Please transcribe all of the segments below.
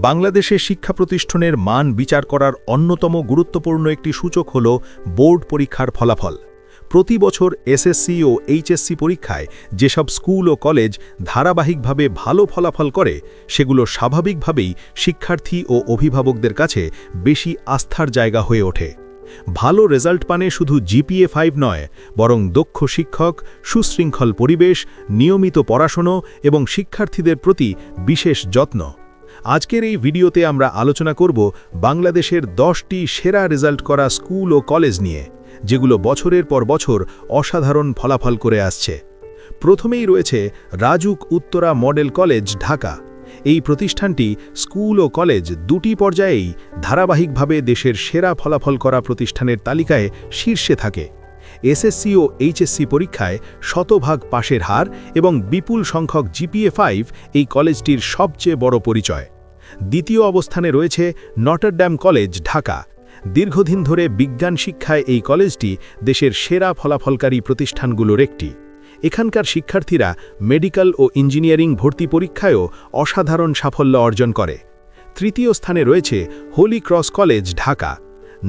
বাংলাদেশের শিক্ষা প্রতিষ্ঠানের মান বিচার করার অন্যতম গুরুত্বপূর্ণ একটি সূচক হল বোর্ড পরীক্ষার ফলাফল। প্রতি বছর এসএসসি ও এইচএসসি পরীক্ষায় যেসব স্কুল ও কলেজ ধারাবাহিকভাবে ভালো ফলাফল করে, সেগুলো স্বাভাবিকভাবেই শিক্ষার্থী ও অভিভাবকদের কাছে বেশি আস্থার জায়গা হয়ে ওঠে। ভালো রেজাল্ট পানে শুধু জিপিএ 5 নয়, বরং দক্ষ শিক্ষক, সুশৃঙ্খল পরিবেশ, নিয়মিত পড়াশোনা এবং শিক্ষার্থীদের প্রতি বিশেষ যত্ন। আজকের এই ভিডিওতে আমরা আলোচনা করব বাংলাদেশের 10টি সেরা রেজাল্ট করা স্কুল ও কলেজ নিয়ে, যেগুলো বছরের পর বছর অসাধারণ ফলাফল করে আসছে। প্রথমেই রয়েছে রাজুক উত্তরা মডেল কলেজ, ঢাকা। এই প্রতিষ্ঠানটি স্কুল ও কলেজ দুটি পর্যায়েই ধারাবাহিকভাবে দেশের সেরা ফলাফল করা প্রতিষ্ঠানের তালিকায় শীর্ষে থাকে। এসএসসি ও এইচএসসি পরীক্ষায় শতভাগ পাশের হার এবং বিপুল সংখ্যক জিপিএ 5 এই কলেজটির সবচেয়ে বড় পরিচয়। দ্বিতীয় অবস্থানে রয়েছে নটরডেম কলেজ, ঢাকা। দীর্ঘদিন ধরে বিজ্ঞান শিক্ষায় এই কলেজটি দেশের সেরা ফলাফলকারী প্রতিষ্ঠানগুলোর একটি। এখানকার শিক্ষার্থীরা মেডিকেল ও ইঞ্জিনিয়ারিং ভর্তি পরীক্ষায়ও অসাধারণ সাফল্য অর্জন করে। তৃতীয় স্থানে রয়েছে হোলি ক্রস কলেজ, ঢাকা।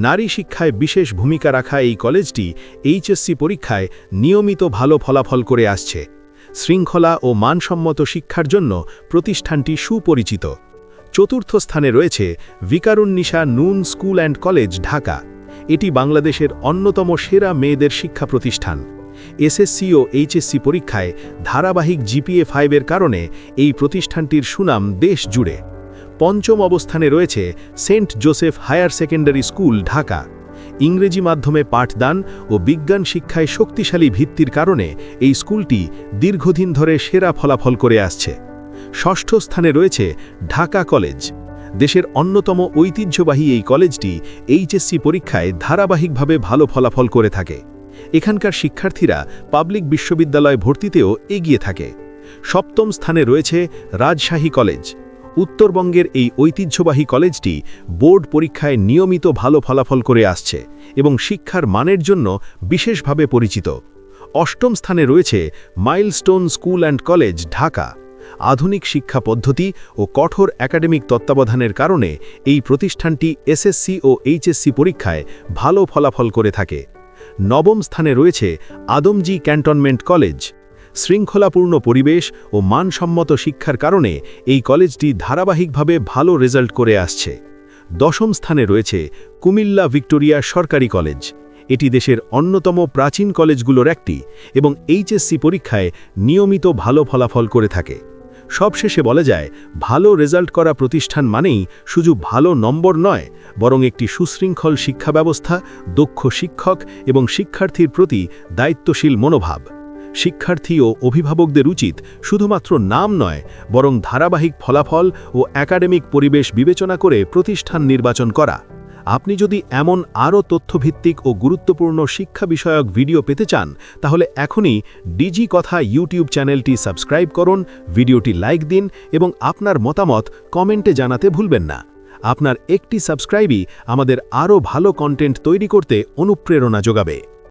নারী শিক্ষায় বিশেষ ভূমিকা রাখা এই কলেজটি এইচএসসি পরীক্ষায় নিয়মিত ভালো ফলাফল করে আসছে। শৃঙ্খলা ও মানসম্মত শিক্ষার জন্য প্রতিষ্ঠানটি সুপরিচিত। চতুর্থ স্থানে রয়েছে ভিকারুন্নিসা নুন স্কুল অ্যান্ড কলেজ, ঢাকা। এটি বাংলাদেশের অন্যতম সেরা মেয়েদের শিক্ষা প্রতিষ্ঠান। এসএসসি ও এইচএসসি পরীক্ষায় ধারাবাহিক জিপিএ 5-এর কারণে এই প্রতিষ্ঠানটির সুনাম দেশ জুড়ে। পঞ্চম অবস্থানে রয়েছে Saint Joseph higher secondary school, Dhaka. ইংরেজি মাধ্যমে পাঠদান ও বিজ্ঞান শিক্ষায় শক্তিশালী ভিত্তির কারণে এই স্কুলটি দীর্ঘদিন ধরে সেরা ফলাফল করে আসছে। ষষ্ঠ স্থানে রয়েছে ঢাকা কলেজ। দেশের অন্যতম ঐতিহ্যবাহী এই কলেজটি এইচএসসি পরীক্ষায় ধারাবাহিকভাবে ভালো ফলাফল করে থাকে। এখানকার শিক্ষার্থীরা পাবলিক বিশ্ববিদ্যালয় ভর্তিতেও এগিয়ে থাকে। সপ্তম স্থানে রয়েছে রাজশাহী কলেজ। উত্তরবঙ্গের এই ঐতিহ্যবাহী কলেজটি বোর্ড পরীক্ষায় নিয়মিত ভালো ফলাফল করে আসছে এবং শিক্ষার মানের জন্য বিশেষভাবে পরিচিত। অষ্টম স্থানে রয়েছে milestone school and college, Dhaka. আধুনিক শিক্ষা পদ্ধতি ও কঠোর একাডেমিক তত্ত্বাবধানের কারণে এই প্রতিষ্ঠানটি এসএসসি ও এইচএসসি পরীক্ষায় ভালো ফলাফল করে থাকে। নবম স্থানে রয়েছে আদমজি ক্যান্টনমেন্ট কলেজ। শৃঙ্খলাপূর্ণ পরিবেশ ও মানসম্মত শিক্ষার কারণে এই কলেজটি ধারাবাহিকভাবে ভালো রেজাল্ট করে আসছে। দশম স্থানে রয়েছে কুমিল্লা ভিক্টোরিয়া সরকারি কলেজ। এটি দেশের অন্যতম প্রাচীন কলেজগুলোর একটি এবং এইচএসসি পরীক্ষায় নিয়মিত ভালো ফলাফল করে থাকে। সবশেষে বলা যায়, ভালো রেজাল্ট করা প্রতিষ্ঠান মানেই শুধু ভালো নম্বর নয়, বরং একটি সুশৃঙ্খল শিক্ষা ব্যবস্থা, দক্ষ শিক্ষক এবং শিক্ষার্থীর প্রতি দায়িত্বশীল মনোভাব। শিক্ষার্থী ও অভিভাবকদের উচিত শুধুমাত্র নাম নয়, বরং ধারাবাহিক ফলাফল ও একাডেমিক পরিবেশ বিবেচনা করে প্রতিষ্ঠান নির্বাচন করা। আপনি যদি এমন আরও তথ্যভিত্তিক ও গুরুত্বপূর্ণ শিক্ষা বিষয়ক ভিডিও পেতে চান, তাহলে এখনই ডিজি কথা ইউটিউব চ্যানেলটি সাবস্ক্রাইব করুন, ভিডিওটি লাইক দিন এবং আপনার মতামত কমেন্টে জানাতে ভুলবেন না। আপনার একটি সাবস্ক্রাইবই আমাদের আরও ভালো কন্টেন্ট তৈরি করতে অনুপ্রেরণা যোগাবে।